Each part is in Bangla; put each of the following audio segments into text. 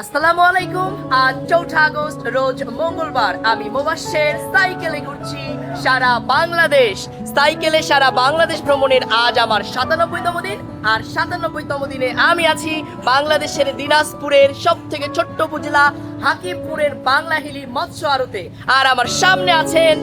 আসসালামু আলাইকুম। আজ 4 আগস্ট রোজ মঙ্গলবার। আমি মোবাশ্বের সাইকেলে ঘুরছি সারা বাংলাদেশ। সাইকেলে সারা বাংলাদেশ ভ্রমণের আজ আমার 97তম দিন। আর 97তম দিনে আমি আছি বাংলাদেশের দিনাজপুরের সব থেকে ছোট্ট উপজেলা হাকিমপুরের বাংলাহিলি মৎস্য আড়তে। আর আমার সামনে আছেন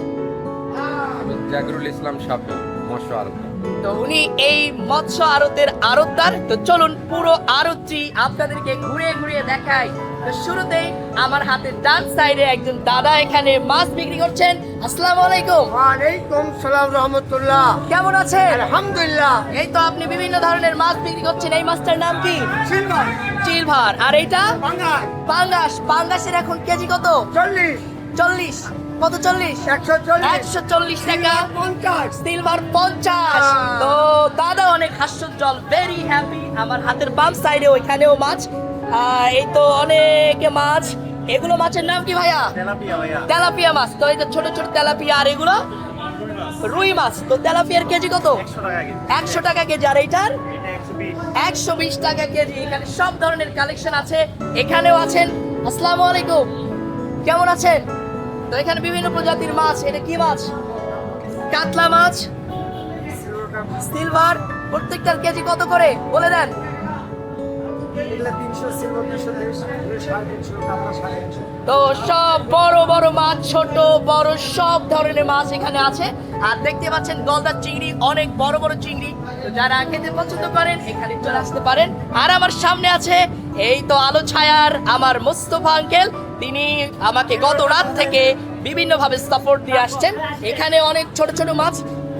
জাগরুল ইসলাম সাবু, মৎস্য আড়ত। তো উনি এই মৎস্য আড়তের আড়তদার। তো চলুন পুরো আড়তটি আপনাদেরকে ঘুরে ঘুরে দেখাই। তো শুরুতেই আমার হাতের ডান সাইডে একজন দাদা এখানে মাছ বিক্রি করছেন। আসসালামু আলাইকুম। ওয়ালাইকুম সালাম রহমতুল্লাহ। কেমন আছেন? আলহামদুলিল্লাহ। এই তো আপনি বিভিন্ন ধরনের মাছ বিক্রি করছেন। এই মাছটার নাম কি? সিলভার চিলভার। আর এইটা বাঙ্গাল পাঙ্গাস। পাঙ্গাসের এখন কেজি কত? 40 40। কত 40? 140 140 টাকা। 50 সিলভার 50। তো দাদা অনেক হাস্যোজ্জ্বল, ভেরি হ্যাপি। আমার হাতের বাম সাইডে ওইখানেও মাছ। এই তো অনেক মাছ। এগুলো মাছের নাম কি ভাইয়া? তেলাপিয়া মাছ। তো এই যে ছোট ছোট তেলাপিয়া। আর এগুলো রুই মাছ। তো তেলাপিয়ার কেজি কত? 100 টাকা কেজি। আর এইটার 120 টাকা কেজি। এখানে সব ধরনের কালেকশন আছে। এখানেও আছেন। আসসালামু আলাইকুম। কেমন আছেন? তো এখানে বিভিন্ন প্রজাতির মাছ। এটা কি মাছ? কাতলা মাছ, সিলভার। প্রত্যেকটার কেজি কত করে বলে দেন? তো সব বড় বড় মাছ, ছোট বড় সব ধরনের মাছ এখানে আছে। আর দেখতে পাচ্ছেন গলদা চিংড়ি, অনেক বড় বড় চিংড়ি। তো যারা খেতে পছন্দ করেন এখানে চলে আসতে পারেন। আর আমার সামনে আছে এই তো আলো ছায়ার আমার মোস্তফা আঙ্কেল। তিনি আমাকে গত রাত থেকে বিভিন্ন ভাবে সাপোর্ট দিয়ে আসছেন। এখানে অনেক ছোট ছোট মাছ।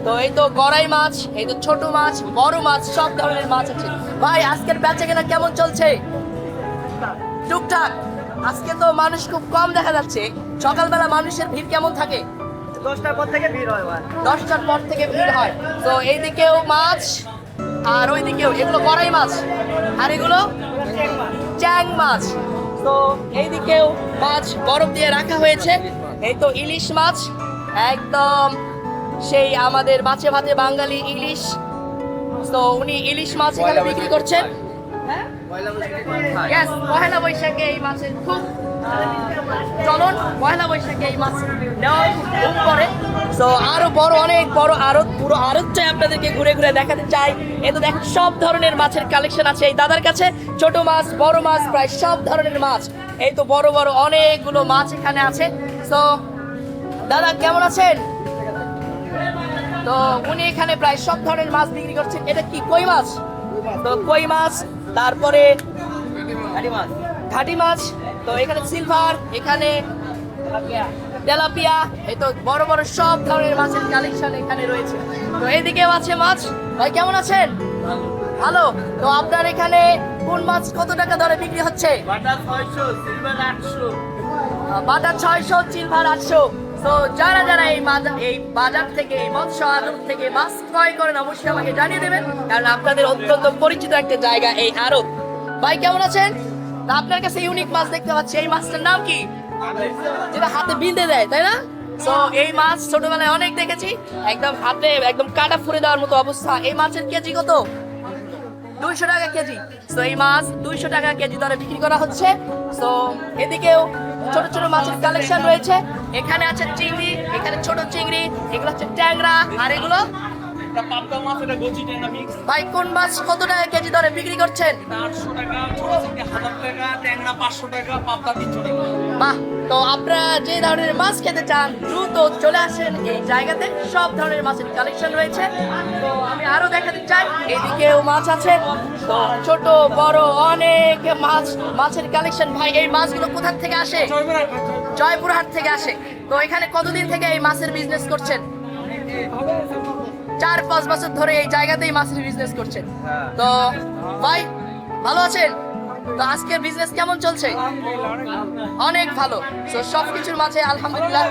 তো এই তো গড়াই মাছ, এই তো ছোট মাছ, বড় মাছ, সব ধরনের মাছ আছে। ভাই আজকের বেচাকেনা কেমন চলছে? টুকটাক। আজকে তো মানুষ খুব কম দেখা যাচ্ছে। সকালবেলা মানুষের ভিড় কেমন থাকে? 10টার পর থেকে ভিড় হয় ভাই। 10টার পর থেকে ভিড় হয়। তো এইদিকেও মাছ আর ওইদিকেও। এগুলো গড়াই মাছ। আর এগুলো চ্যাং মাছ। তো এইদিকেও মাছ বরফ দিয়ে রাখা হয়েছে। এই তো ইলিশ মাছ, একদম সেই আমাদের মাছে ভাতে বাঙালি ইলিশ। তো উনি ইলিশ মাছ এখানে বিক্রি করছেন। হ্যাঁ, Yes, পহেলা বৈশাখে এই মাছের খুব চলন। পহেলা বৈশাখে এই মাছ নেওয়া খুব করে। তো আরো বড়, অনেক বড় আড়ত। পুরো আড়তটাই আপনাদেরকে ঘুরে ঘুরে দেখাতে চাই। এই তো দেখেন সব ধরনের মাছের কালেকশন আছে এই দাদার কাছে। ছোট মাছ, বড় মাছ, প্রায় সব ধরনের মাছ। এই তো বড় বড় অনেকগুলো মাছ এখানে আছে। তো দাদা কেমন আছেন? তো উনি এখানে প্রায় সব ধরনের মাছ বিক্রি করছেন। এটা কি কই মাছ? তো কই মাছ, তারপরে ঘাটি মাছ। তো এখানে সিলভার, এখানে তেলাপিয়া। এই তো বড় বড় সব ধরনের মাছের কালেকশন এখানে রয়েছে। তো এইদিকেও আছে মাছ। ভাই কেমন আছেন? ভালো। তো আপনার এখানে কোন মাছ কত টাকা দরে বিক্রি হচ্ছে? বাটা 600, সিলভার 800। বাটা 600, সিলভার 800। তো যারা যারা এই বাজার থেকে, এই মৎস্য আড়ত থেকে মাছ ক্রয় করেন অবশ্যই আমাকে জানিয়ে দেবেন, কারণ আপনাদের অত্যন্ত পরিচিত একটা জায়গা এই আড়ত। ভাই কেমন আছেন? তা আপনার কাছে ইউনিক মাছ দেখতে পাচ্ছি। এই মাছটার নাম কি? যেটা হাতে বিঁধে দেয়, তাই না? তো এই মাছ ছোটবেলায় অনেক দেখেছি। একদম হাতে একদম কাটা ফুরে দেওয়ার মতো অবস্থা। এই মাছের কেজি কত? 200 টাকা কেজি। তো এই মাছ 200 টাকা কেজি দরে বিক্রি করা হচ্ছে। তো এদিকেও ছোট ছোট মাছের কালেকশন রয়েছে। এখানে আছে চিংড়ি, এখানে ছোট চিংড়ি, এগুলো হচ্ছে ট্যাংরা। আর এগুলো পাবদা মাছ, এটা গোচি ট্যাংরা মিক্স। ভাই কোন মাছ কত টাকা কেজি দরে বিক্রি করছেন? 800 টাকা, ছোট চিংড়ি 1000 টাকা, ট্যাংরা 500 টাকা, পাবদা 300 টাকা। বাহ। তো আপনারা যে ধরনের মাছ খেতে চান দ্রুত চলে আসেন এই জায়গাতে। সব ধরনের মাছের কালেকশন রয়েছে। তো আমি আরো দেখাতে চাই, এদিকেও মাছ আছে। তো ছোট বড় অনেক মাছ, মাছের কালেকশন। ভাই এই মাছগুলো কোথা থেকে আসে? জয়পুরহাট থেকে আসে। তো এখানে কতদিন থেকে এই মাছের বিজনেস করছেন? 4-5 বছর ধরে এই জায়গাতেই মাছের বিজনেস করছেন। তো ভাই ভালো আছেন? তো আজকের বিজনেস কেমন চলছে? অনেক ভালো। তো সবকিছুর মাঝে আলহামদুলিল্লাহ।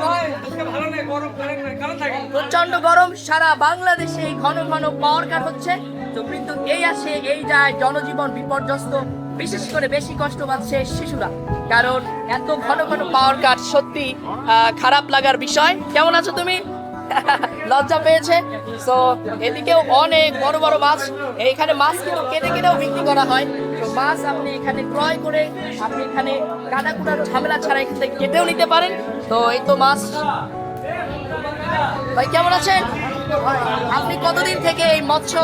প্রচন্ড গরম। সারা বাংলাদেশে এই ঘন ঘন পাওয়ার কাট হচ্ছে। তো বিদ্যুৎ এই আসে এই যায়, জনজীবন বিপর্যস্ত। বিশেষ করে বেশি কষ্ট পাচ্ছে শিশুরা, কারণ এত ঘন ঘন পাওয়ার কাট সত্যি খারাপ লাগার বিষয়। কেমন আছো তুমি? লজ্জা পেয়েছে। তো এদিকেও অনেক বড় বড় মাছ। এইখানে মাছ কিন্তু কেটে কেটেও বিক্রি করা হয়। তো মাছ আপনি এখানে ক্রয় করে আপনি এখানে কাটাকুটার ঝামেলা ছাড়া এখান থেকে কেটেও নিতে পারেন। তো এই তো মাছ। ভাই কেমন আছেন? আপনি কতদিন থেকে এই মৎস্য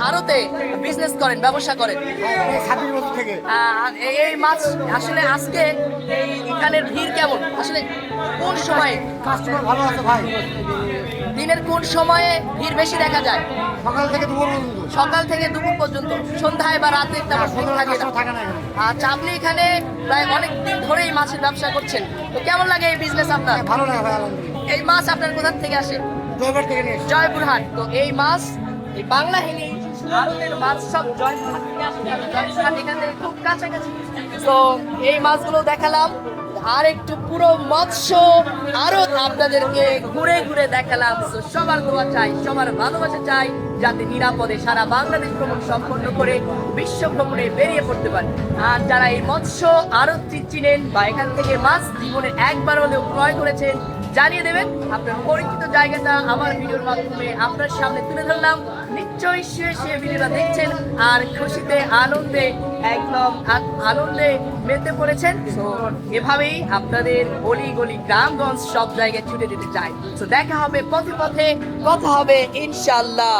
আড়তে বিজনেস করেন, ব্যবসা করেন? 26 বছর থেকে। এই মাছ আসলে আজকে এই এখানের ভিড় কেমন? আসলে কোন সময়ে, কাস্টমার ভালো আছে ভাই, দিনের কোন সময়ে ভিড় বেশি দেখা যায়? সকাল থেকে দুপুর পর্যন্ত। সকাল থেকে দুপুর পর্যন্ত, সন্ধ্যায় বা রাতে তেমন ভিড় থাকে না। থাকে না এখানে। আচ্ছা, আপনি এখানে প্রায় অনেক দিন ধরেই মাছের ব্যবসা করছেন, তো কেমন লাগে এই বিজনেস আপনার? ভালো লাগে ভাই, আলহামদুলিল্লাহ। এই মাছ আপনার কোথা থেকে আসে? জয়বার থেকে নিয়ে এসেছি। জয়পুরহাট। তো এই মাছ, এই বাংলা হিলি ভারতের মাছ সব জয়পুরহাট থেকে আসে। জয়পুরহাট এখান থেকে খুব কাছাকাছি। তো এই মাছগুলো দেখালাম, আর একটু পুরো মৎস্য আড়ত আপনাদেরকে ঘুরে ঘুরে দেখালাম। তো সবার দোয়া চাই, সবার ভালোবাসা চাই, যাতে নিরাপদে সারা বাংলাদেশ ভ্রমণ সম্পন্ন করে বিশ্ব ভ্রমণে বেরিয়ে পড়তে পারে। আর যারা এই মৎস্য আড়তটি চিনেন বা এখান থেকে মাছ জীবনে একবার হলেও ক্রয় করেছেন, জানিয়ে দেবেন। আপনার পরিচিত জায়গাটা আমার ভিডিওর মাধ্যমে আপনার সামনে তুলে ধরলাম। নিশ্চয়ই শুয়ে ভিডিওটা দেখছেন আর খুশিতে আনন্দে একদম আনন্দে মেতে পড়েছেন। তো এভাবেই আপনাদের গলি গলি গ্রামগঞ্জ সব জায়গায় ছুটে যেতে চাই। তো দেখা হবে পথে পথে, কথা হবে ইনশাআল্লাহ।